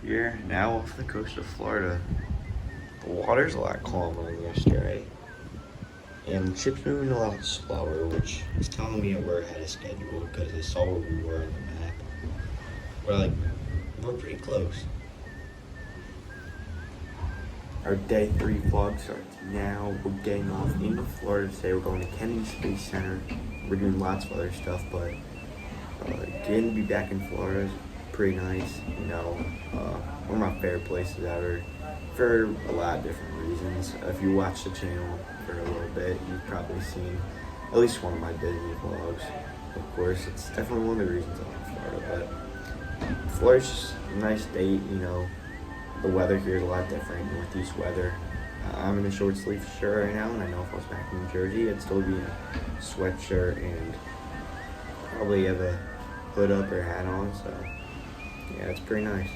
Here now off the coast of Florida. The water's a lot calmer than yesterday. And the ship's moving a lot slower, which is telling me that we're ahead of schedule because I saw where we were on the map. We're pretty close. Our day 3 vlog starts now. We're getting off into Florida today. We're going to Kennedy Space Center. We're doing lots of other stuff, but getting to be back in Florida is pretty nice. You know, one of my favorite places ever for a lot of different reasons. If you watch the channel for a little bit, you've probably seen at least one of my Disney vlogs. Of course, it's definitely one of the reasons I like Florida, but Florida's just a nice state, you know. The weather here is a lot different, northeast weather. I'm in a short sleeve shirt right now, and I know if I was back in New Jersey, I'd still be in a sweatshirt and probably have a hood up or hat on, so yeah, it's pretty nice.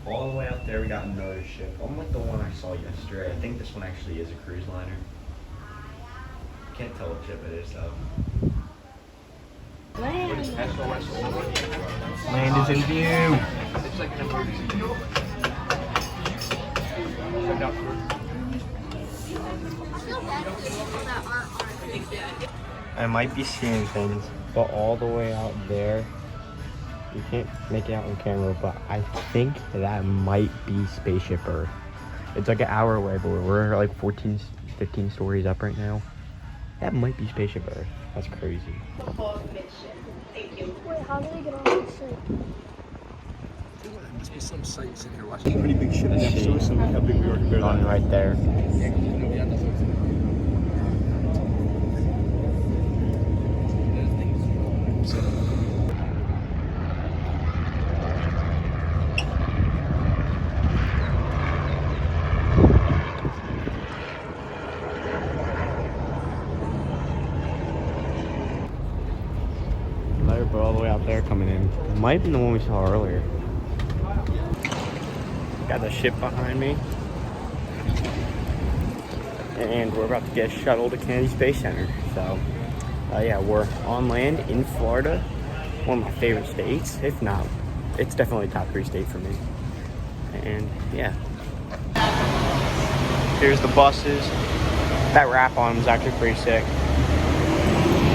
All the way out there, we got another ship, unlike the one I saw yesterday. I think this one actually is a cruise liner. Can't tell what ship it is, though. Land is in view. I might be seeing things, but all the way out there, you can't make it out on camera, but I think that might be Spaceship Earth. It's like an hour away, but we're like 14, 15 stories up right now. That might be Spaceship Earth. That's crazy. Thank you. Wait, how do they get on the ship? There must be some sites in here watching. Pretty big ship next to us, and how big we are compared to On right there. But all the way out there coming in. Might have been the one we saw earlier. Got the ship behind me. And we're about to get shuttled to Kennedy Space Center. So, yeah, we're on land in Florida. One of my favorite states. If not, it's definitely a top 3 state for me. And, yeah. Here's the buses. That wrap on them is actually pretty sick.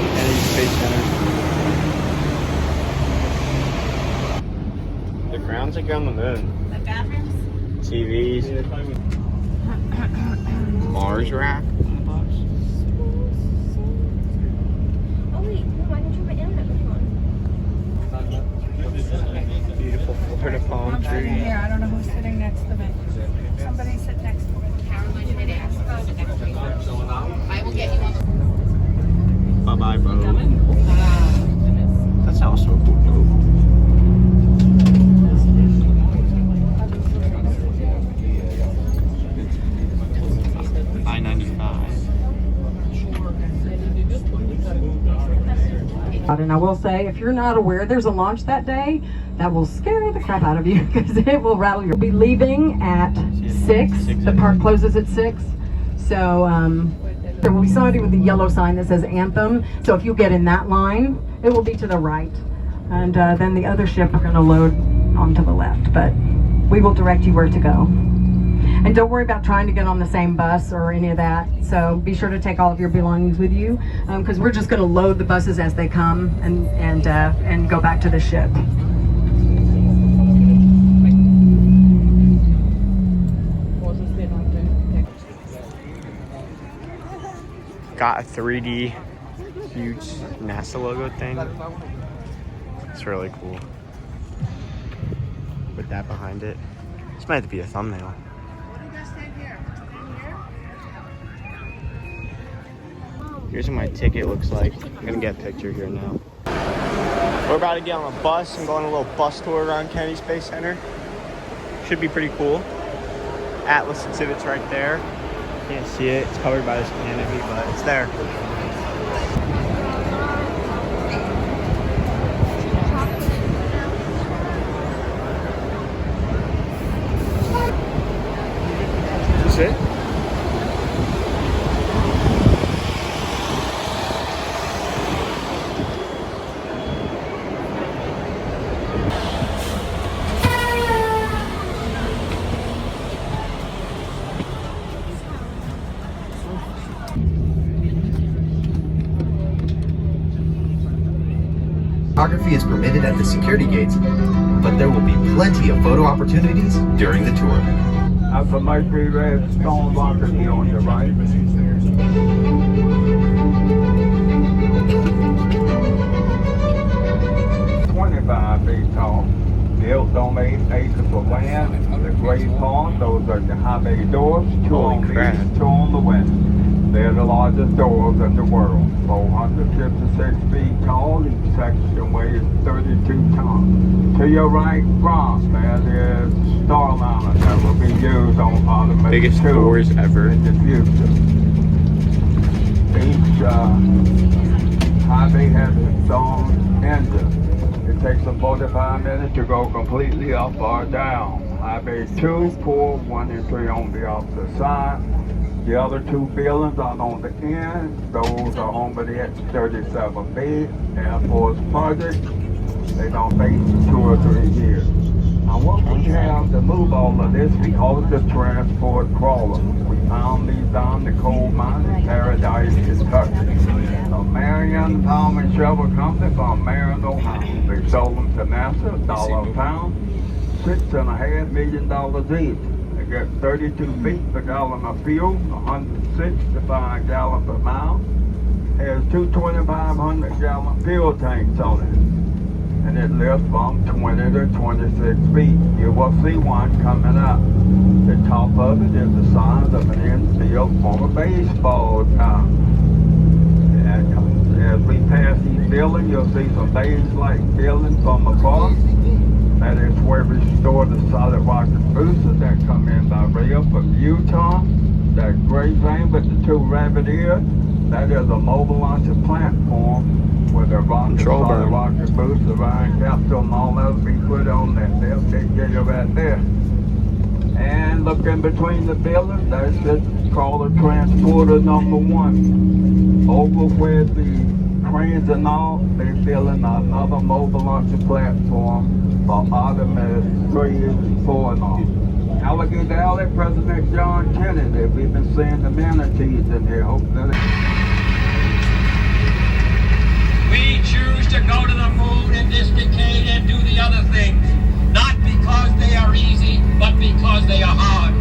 Kennedy Space Center. The ground's like you're on the moon. The bathrooms? TVs. Mars rack on the bus. Oh wait, no, why didn't you put internet on? Beautiful Florida palm I'm sitting tree. here. I don't know who's sitting next to me. Somebody sit next to me. Caroline did ask about the next week. I will get you on the Bye bye, bro. That's also a cool boat. And I will say, if you're not aware there's a launch that day, that will scare the crap out of you because it will rattle you. We'll be leaving at 6. The park closes at 6. So there will be somebody with a yellow sign that says Anthem. So if you get in that line, it will be to the right. And then the other ship are going to load onto the left. But we will direct you where to go. And don't worry about trying to get on the same bus or any of that. So be sure to take all of your belongings with you, because we're just going to load the buses as they come and go back to the ship. Got a 3D huge NASA logo thing. It's really cool. With that behind it. This might have to be a thumbnail. Here's what my ticket looks like. I'm gonna get a picture here now. We're about to get on a bus and go on a little bus tour around Kennedy Space Center. Should be pretty cool. Atlas exhibit's right there. Can't see it, it's covered by this canopy, but it's there. Is this it? photography is permitted at the security gates, but there will be plenty of photo opportunities during the tour. That's a Mercury Red stone rocket here on your right. 25 feet tall, built on 8 acres of land. The Great Pond, those are the high bay doors, 2 on the east, 2 on the west. They're the largest doors in the world, 456 feet tall. Each section weighs 32 tons. To your right front, there is Starliner that will be used on automated Biggest tubes doors ever. in the future. Each high bay has its own engine. It takes them 45 minutes to go completely up or down. High bay 2, 4, 1, and 3 on the opposite side. The other 2 buildings are on the end. Those are on the X-37B Air Force project. They're going to take 2 or 3 years. Now what we have to move all of this, we call it the transport crawler. We found these down the coal mine in Paradise, Kentucky. A Marion Palm and Shovel Company from Marion, Ohio. They sold them to NASA, $1 a pound, $6.5 million each. They get 32 feet per gallon of fuel, 165 gallons per mile. Has 2 2,500 gallon fuel tanks on it. And it lifts from 20 to 26 feet. You will see one coming up. The top of it is the size of an infield for a baseball top. And as we pass these buildings, you'll see some base-like buildings from above. That is where we store the solid rocket boosters that come in by rail from Utah. That gray thing with the 2 rabbit ears, that is a mobile launcher platform where the solid rocket booster, iron capsule, and all that will be put on that. They'll take care of that there. And look in between the buildings, that's just called a transporter number 1. Over where the cranes and all, they're building another mobile launcher platform for Artemis 3, 4, and all. Alligator Alley, President John Kennedy. We've been seeing the manatees in here. Hope that We choose to go to the moon in this decade and do the other things, not because they are easy, but because they are hard.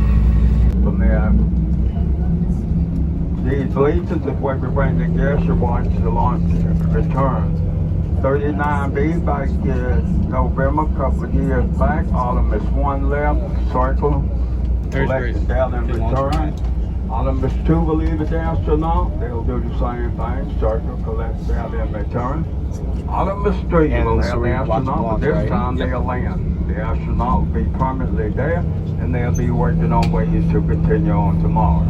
from there, these bleachers is where we bring the gas launch to launch return. 39B back in November, a couple of years back. Artemis 1 left, circle, collect the data and return. Artemis 2 will leave the astronaut. They'll do the same thing, circle, collect the data and return. Artemis 3 will have the astronaut, but this time they'll land. The astronaut will be permanently there, and they'll be working on ways to continue on to Mars.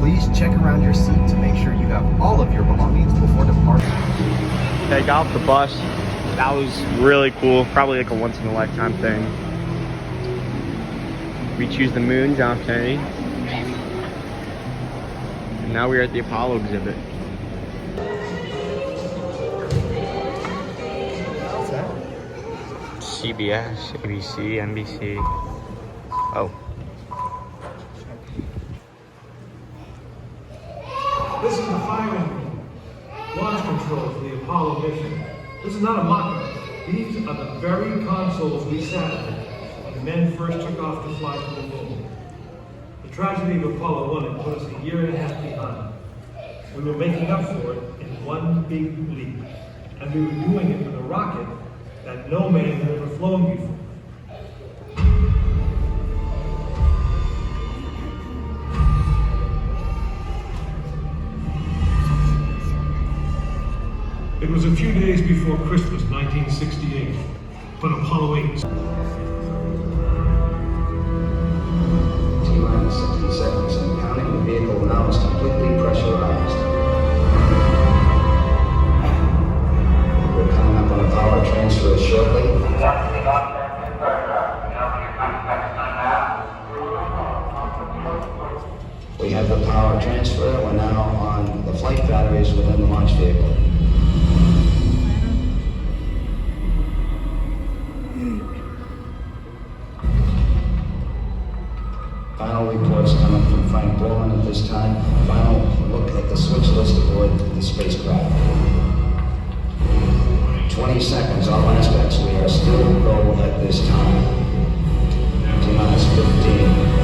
Please check around your seat to make sure you have all of your belongings before departure. I got off the bus. That was really cool. Probably like a once in a lifetime thing. We choose the moon, John F. Kennedy. And now we're at the Apollo exhibit. CBS, ABC, NBC. Oh. This is the firing launch control for the Apollo mission. This is not a mock-up. These are the very consoles we sat in when the men first took off to fly to the moon. The tragedy of Apollo 1 had put us a year and a half behind. We were making up for it in one big leap. And we were doing it with a rocket that no man had ever flown before. It was a few days before Christmas, 1968, when Apollo 8. T-minus 60 seconds and counting. The vehicle now is completely pressurized. We're coming up on a power transfer shortly. We have the power transfer. We're now on the flight batteries within the launch vehicle. Final reports coming from Frank Borman at this time. Final look at the switch list aboard the spacecraft. 20 seconds, all aspects. We are still roll at this time. T-minus 15,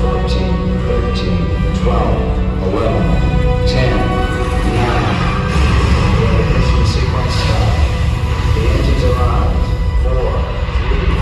14, 13, 12, 11, 10, 9. We have ignition sequence start. The engines arrive. 4, 3.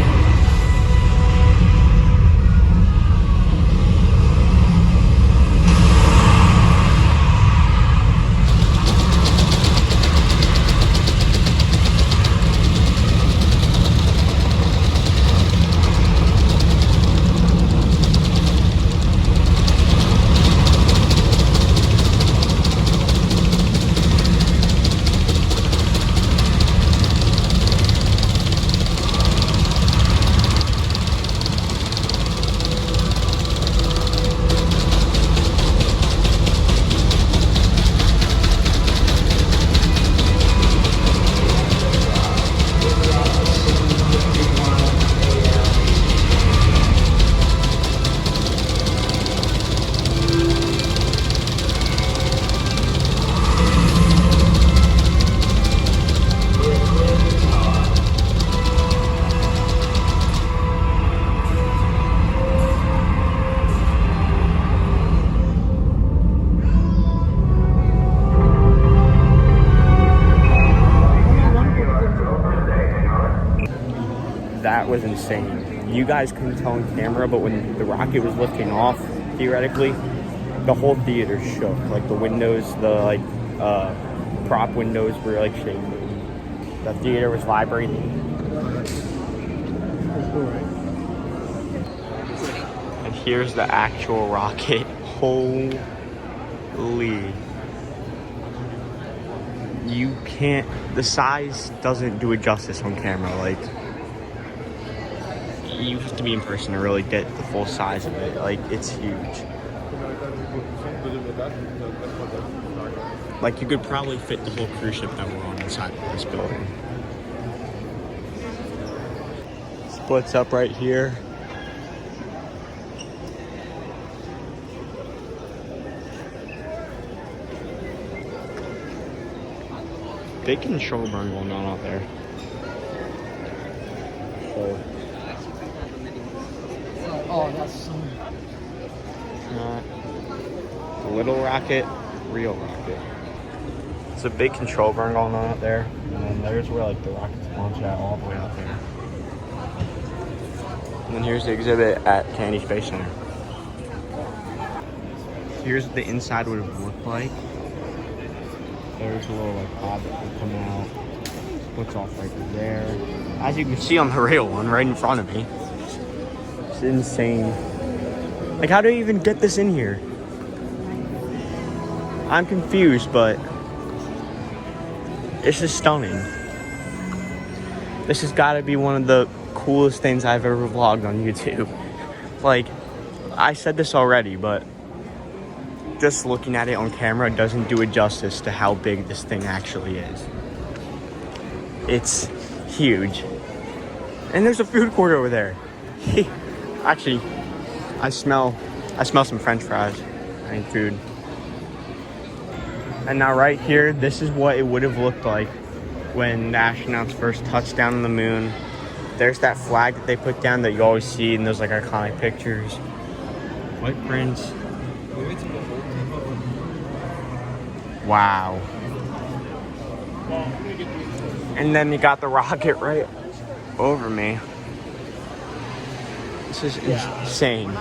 That was insane. You guys couldn't tell on camera, but when the rocket was lifting off, theoretically, the whole theater shook. Like the windows, the prop windows were like shaking. The theater was vibrating. And here's the actual rocket. Holy. You can't, the size doesn't do it justice on camera. Like, you have to be in person to really get the full size of it. Like, it's huge. Like, you could probably fit the whole cruise ship that we're on inside of this building. Splits up right here. Big control burn going on out there. So, little rocket, real rocket. It's a big control burn going on out there. And then there's where like the rockets launch out all the way out there. And then here's the exhibit at Kennedy Space Center. Here's what the inside would have looked like. There's a little like pod that would come out. Splits off right there. As you can see on the real one right in front of me. It's insane. Like, how do you even get this in here? I'm confused, but this is stunning. This has got to be one of the coolest things I've ever vlogged on YouTube. Like, I said this already, but just looking at it on camera doesn't do it justice to how big this thing actually is. It's huge. And there's a food court over there. Actually, I smell some French fries. I need food. And now right here, this is what it would have looked like when the astronauts first touched down on the moon. There's that flag that they put down that you always see in those like iconic pictures. Footprints. Wow. And then you got the rocket right over me. This is insane.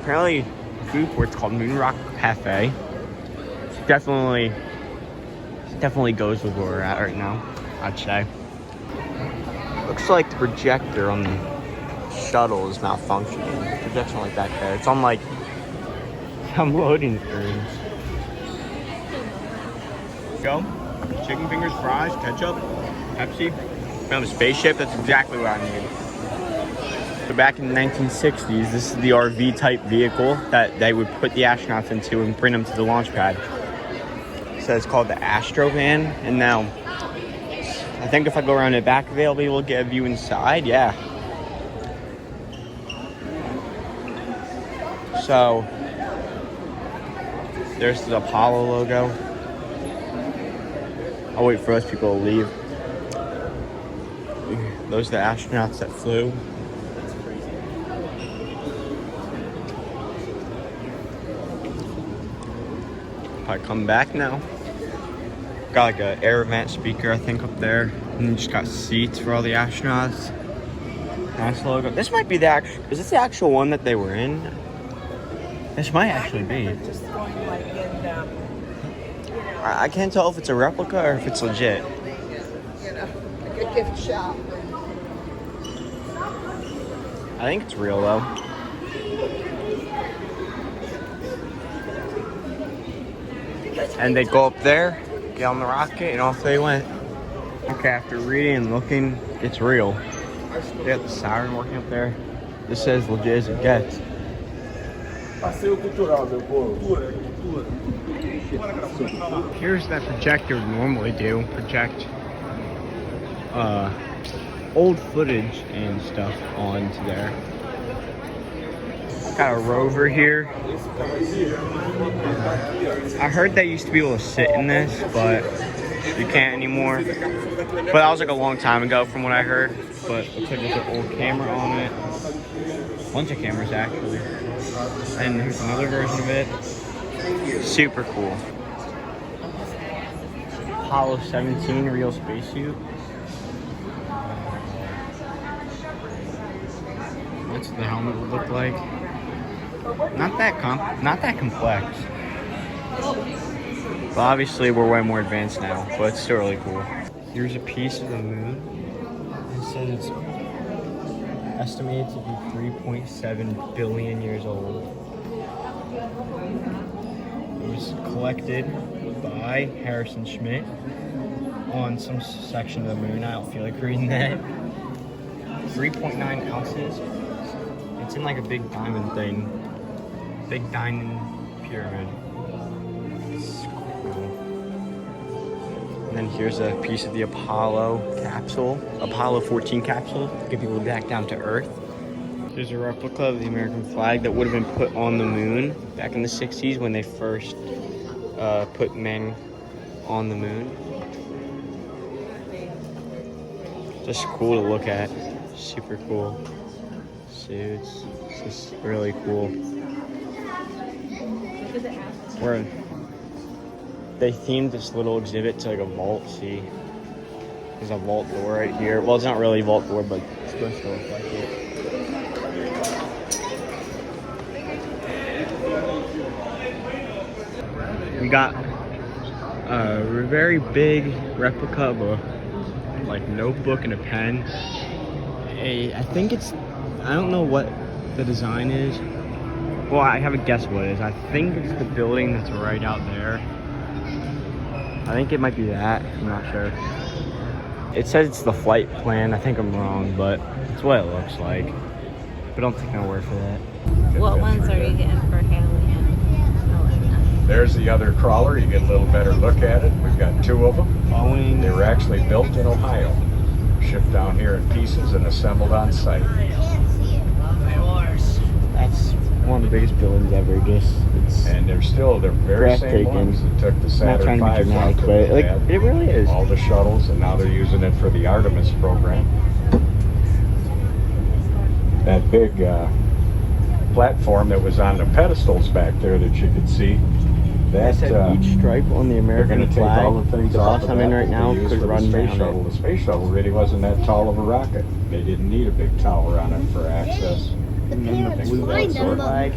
Apparently, food court's called Moon Rock Cafe. Definitely goes with where we're at right now, I'd say. Looks like the projector on the shuttle is malfunctioning. Projection like that there. It's on like some loading screens. Go. Chicken fingers, fries, ketchup, Pepsi. Found a spaceship. That's exactly what I need. So back in the 1960s, this is the RV type vehicle that they would put the astronauts into and bring them to the launch pad. So it's called the Astrovan. And now, I think if I go around the back of it, I'll be able to get a view inside. Yeah. So, there's the Apollo logo. I'll wait for those people to leave. Those are the astronauts that flew. I come back now. Got like an air vent speaker, I think, up there. And you just got seats for all the astronauts. Nice logo. This might be the actual. Is this the actual one that they were in? This might actually be. I can't tell if it's a replica or if it's legit. Like a gift shop. I think it's real though. And they go up there, get on the rocket, and off they went. Okay, after reading and looking, it's real. They got the siren working up there. This says legit as it gets. Here's that projector would normally do. Project old footage and stuff onto there. Got a rover here. I heard they used to be able to sit in this, but you can't anymore. But that was like a long time ago from what I heard. But looks like there's an old camera on it. A bunch of cameras actually. And here's another version of it. Super cool. Apollo 17 real spacesuit. That's what the helmet would look like. Not that complex. But obviously we're way more advanced now, but it's still really cool. Here's a piece of the moon. It says it's estimated to be 3.7 billion years old. It was collected by Harrison Schmitt on some section of the moon. I don't feel like reading that. 3.9 ounces. It's in like a big diamond thing. Big diamond pyramid. It's cool. And then here's a piece of the Apollo capsule. Apollo 14 capsule. Get people back down to Earth. Here's a replica of the American flag that would have been put on the moon back in the 60s when they first put men on the moon. Just cool to look at. Super cool. Suits. It's just really cool. They themed this little exhibit to like a vault. See, there's a vault door right here. Well, it's not really a vault door, but it's supposed to look like it. We got a very big replica of a like notebook and a pen. I think it's, I don't know what the design is. Well, I have a guess what it is. I think it's the building that's right out there. I think it might be that. I'm not sure. It says it's the flight plan. I think I'm wrong, but it's what it looks like. But don't take my word for that. What ones are you getting for Haley and There's the other crawler. You get a little better look at it. We've got two of them. Boeing. They were actually built in Ohio. Shipped down here in pieces and assembled on site. That's one of the biggest buildings ever. And they're very same ones that took the Saturn V dramatic, but like it really is. All the shuttles, and now they're using it for the Artemis program. That big platform that was on the pedestals back there that you could see. That each stripe on the American they're going to take flag. all the things the off bus of I'm in that right now they could use for run the space down shuttle. it. The space shuttle really wasn't that tall of a rocket. They didn't need a big tower on it for access. And then the blue flag,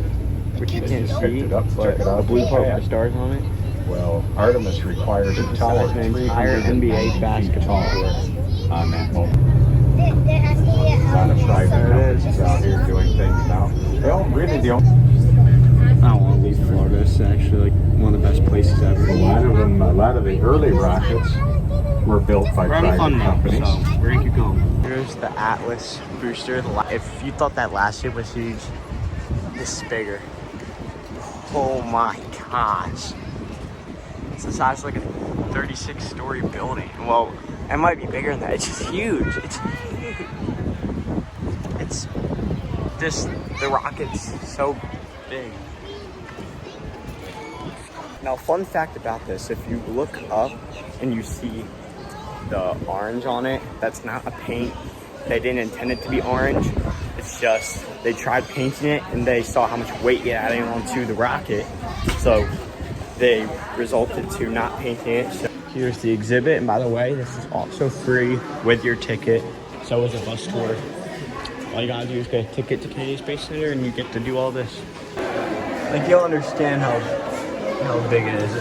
which you can't just see, picked it up, but took it out the blue of the part with pad. the stars on it. Well, Artemis requires a tower That's an entire NBA basketball court on that moment. A lot of private companies out here doing things now. Well, really the only... I don't want to leave Florida. It's actually like one of the best places ever. A lot of the early rockets were built by private companies. So we're gonna keep going. Here's the Atlas booster. If you thought that last ship was huge, this is bigger. Oh my gosh. It's the size of like a 36-story building. Well, it might be bigger than that. It's just huge. It's huge. It's just, the rocket's so big. Now, fun fact about this, if you look up and you see the orange on it, that's not a paint. They didn't intend it to be orange. It's just they tried painting it and they saw how much weight you're adding onto the rocket. So they resulted to not painting it. So here's the exhibit. And by the way, this is also free with your ticket. So is a bus tour. All you gotta do is get a ticket to Kennedy Space Center and you get to do all this. Like, you'll understand how big it is.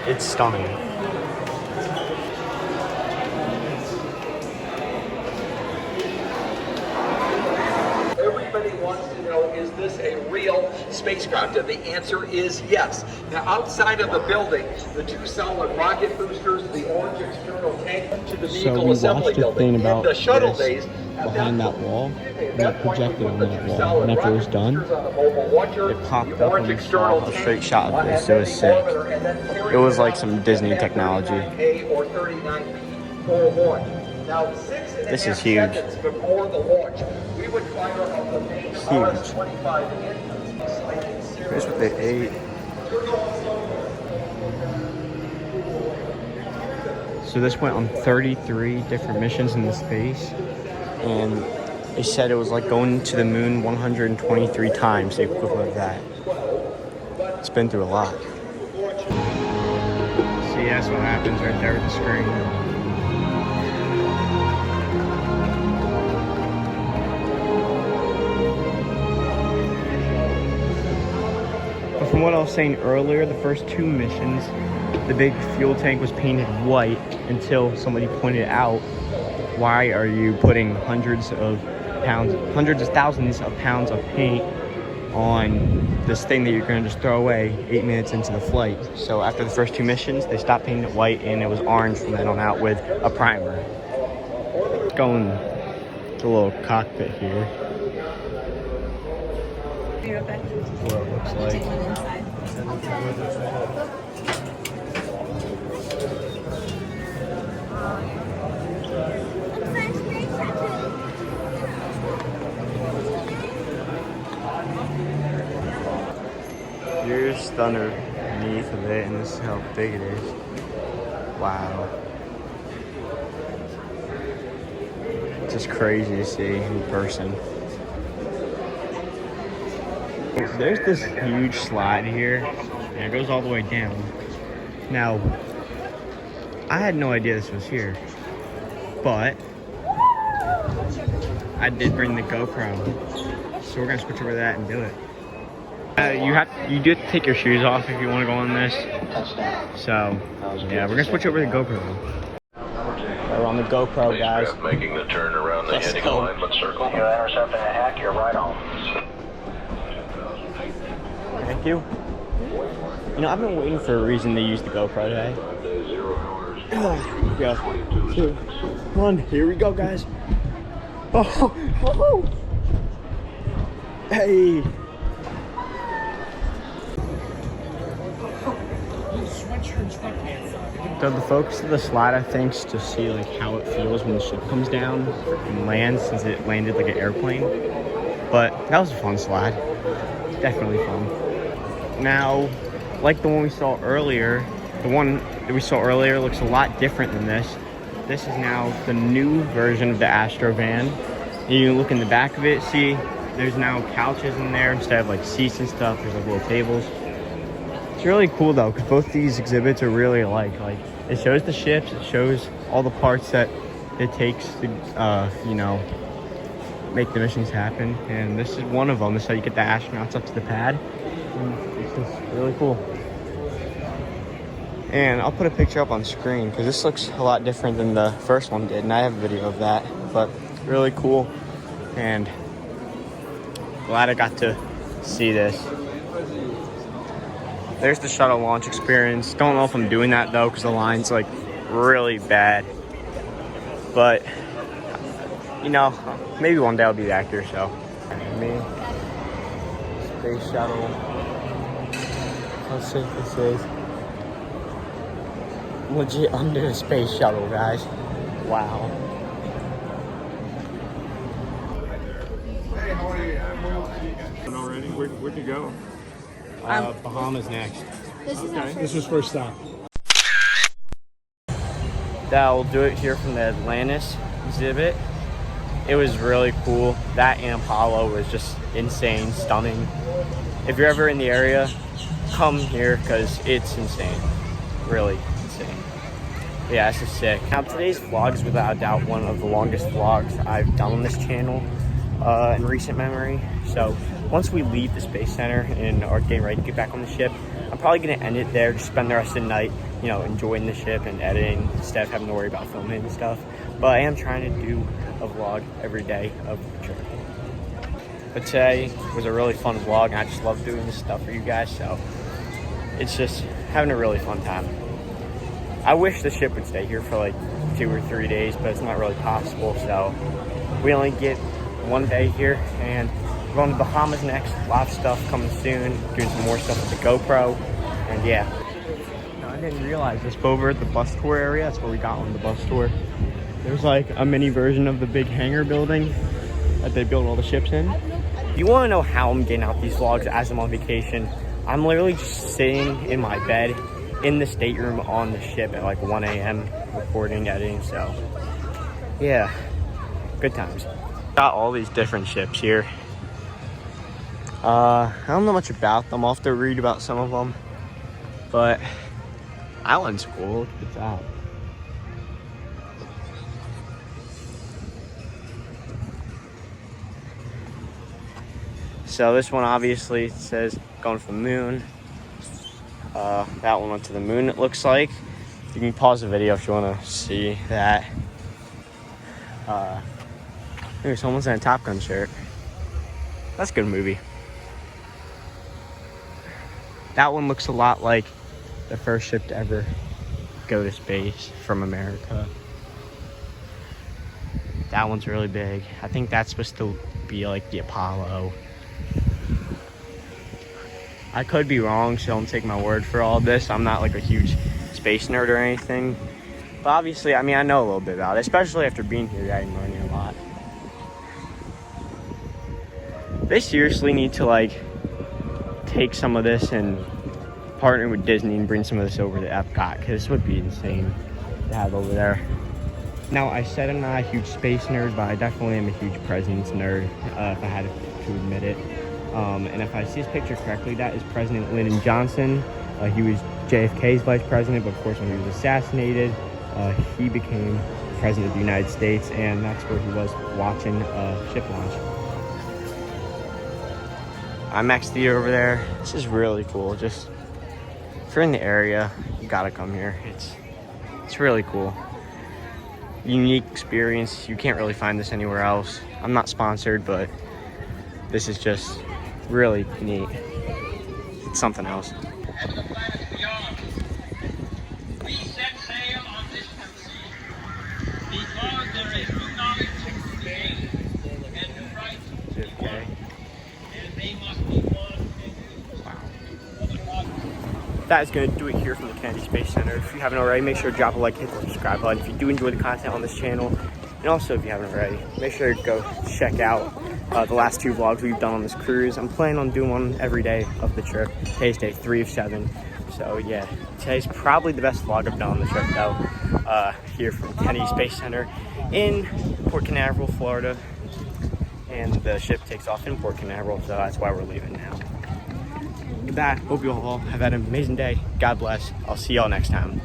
It's stunning. Everybody wants to know, is this a real spacecraft? And the answer is yes. Now, outside of the building, the two solid rocket boosters, the orange external tank to the vehicle assembly building, and the shuttle bays behind that wall, that projected on that wall. And after it was done, it popped up and we saw a straight shot of this. It was sick. It was like some Disney technology. This is huge. Huge. Here's what they ate. So this went on 33 different missions into space, and they said it was like going to the moon 123 times, the equivalent of that. It's been through a lot. See, that's what happens right there with the screen. But from what I was saying earlier, the first two missions, the big fuel tank was painted white until somebody pointed out, why are you putting hundreds of thousands of pounds of paint on this thing that you're going to just throw away 8 minutes into the flight? So after the first two missions, they stopped painting it white and it was orange from then on out with a primer. Going to a little cockpit here. What it looks like. Here's the underneath of it, and this is how big it is. Wow. It's just crazy to see in person. There's this huge slide here, and it goes all the way down. Now, I had no idea this was here, but I did bring the GoPro, so we're gonna switch over to that and do it. You do have to take your shoes off if you want to go on this. So, yeah, we're gonna switch over to the GoPro. We're on the GoPro, guys. Making the turn around the heading alignment circle. You're intercepting a hack, you're right on. Thank you. You know, I've been waiting for a reason to use the GoPro today. Go. 2, 1. Here we go, guys. Oh. Hey. So the focus of the slide, I think, is to see like how it feels when the ship comes down and lands, since it landed like an airplane. But that was a fun slide. Definitely fun. Now, like the one we saw earlier, the one that we saw earlier looks a lot different than this. This is now the new version of the Astro van. And you can look in the back of it, see there's now couches in there instead of like seats and stuff. There's like little tables. It's really cool though, because both these exhibits are really alike. Like, it shows the ships, it shows all the parts that it takes to, you know, make the missions happen. And this is one of them. This is how you get the astronauts up to the pad. And it's just really cool. And I'll put a picture up on screen because this looks a lot different than the first one did. And I have a video of that, but really cool. And glad I got to see this. There's the shuttle launch experience. Don't know if I'm doing that though, because the line's like really bad. But, you know, maybe one day I'll be back here, so. Me, space shuttle. How safe this is. Legit under the space shuttle, guys. Wow. Already? Where'd you go? Bahamas next. This was first stop. That'll do it here from the Atlantis exhibit. It was really cool. That and Apollo was just insane, stunning. If you're ever in the area, come here because it's insane. Really insane. But yeah, this is sick. Now today's vlog is without a doubt one of the longest vlogs I've done on this channel in recent memory. So once we leave the Space Center and are getting ready to get back on the ship, I'm probably gonna end it there, just spend the rest of the night, you know, enjoying the ship and editing instead of having to worry about filming and stuff. But I am trying to do a vlog every day of the trip. But today was a really fun vlog, and I just love doing this stuff for you guys, so it's just having a really fun time. I wish the ship would stay here for like 2 or 3 days, but it's not really possible, so we only get 1 day here, and we're going to the Bahamas next. A lot of stuff coming soon, doing some more stuff with the GoPro, and yeah. No, I didn't realize this, but over at the bus tour area, that's where we got on the bus tour. There's like a mini version of the big hangar building that they build all the ships in. If you want to know how I'm getting out these vlogs as I'm on vacation, I'm literally just sitting in my bed in the stateroom on the ship at like 1 a.m. recording, editing, so yeah, good times. Got all these different ships here. I don't know much about them. I'll have to read about some of them, but that one's cool. Look at that. So this one obviously says going for the moon. That one went to the moon, it looks like. You can pause the video if you want to see that. Maybe someone's in a Top Gun shirt. That's a good movie. That one looks a lot like the first ship to ever go to space from America. That one's really big. I think that's supposed to be like the Apollo. I could be wrong, so don't take my word for all this. I'm not like a huge space nerd or anything. But obviously, I mean, I know a little bit about it, especially after being here, I'm learning a lot. They seriously need to like take some of this and partner with Disney and bring some of this over to Epcot, because this would be insane to have over there. Now, I said I'm not a huge space nerd, but I definitely am a huge president's nerd, if I had to admit it. And if I see his picture correctly, that is President Lyndon Johnson. He was JFK's vice president, but of course when he was assassinated, he became president of the United States, and that's where he was watching ship launch. IMAX theater over there. This is really cool. Just if you're in the area, you gotta come here. It's really cool. Unique experience. You can't really find this anywhere else. I'm not sponsored, but this is just really neat. It's something else. And the planets beyond. We set sail on this sea because there is new knowledge to be gained and new rights to be won. And they must be won. That is going to do it here from the Kennedy Space Center. If you haven't already, make sure to drop a like, hit the subscribe button if you do enjoy the content on this channel. And also, if you haven't already, make sure to go check out the last 2 vlogs we've done on this cruise. I'm planning on doing one every day of the trip. Today's day 3 of 7. So yeah, today's probably the best vlog I've done on the trip though. Here from Kennedy Space Center in Cape Canaveral, Florida. And the ship takes off in Cape Canaveral, so that's why we're leaving now. With that, hope you all have had an amazing day. God bless. I'll see y'all next time.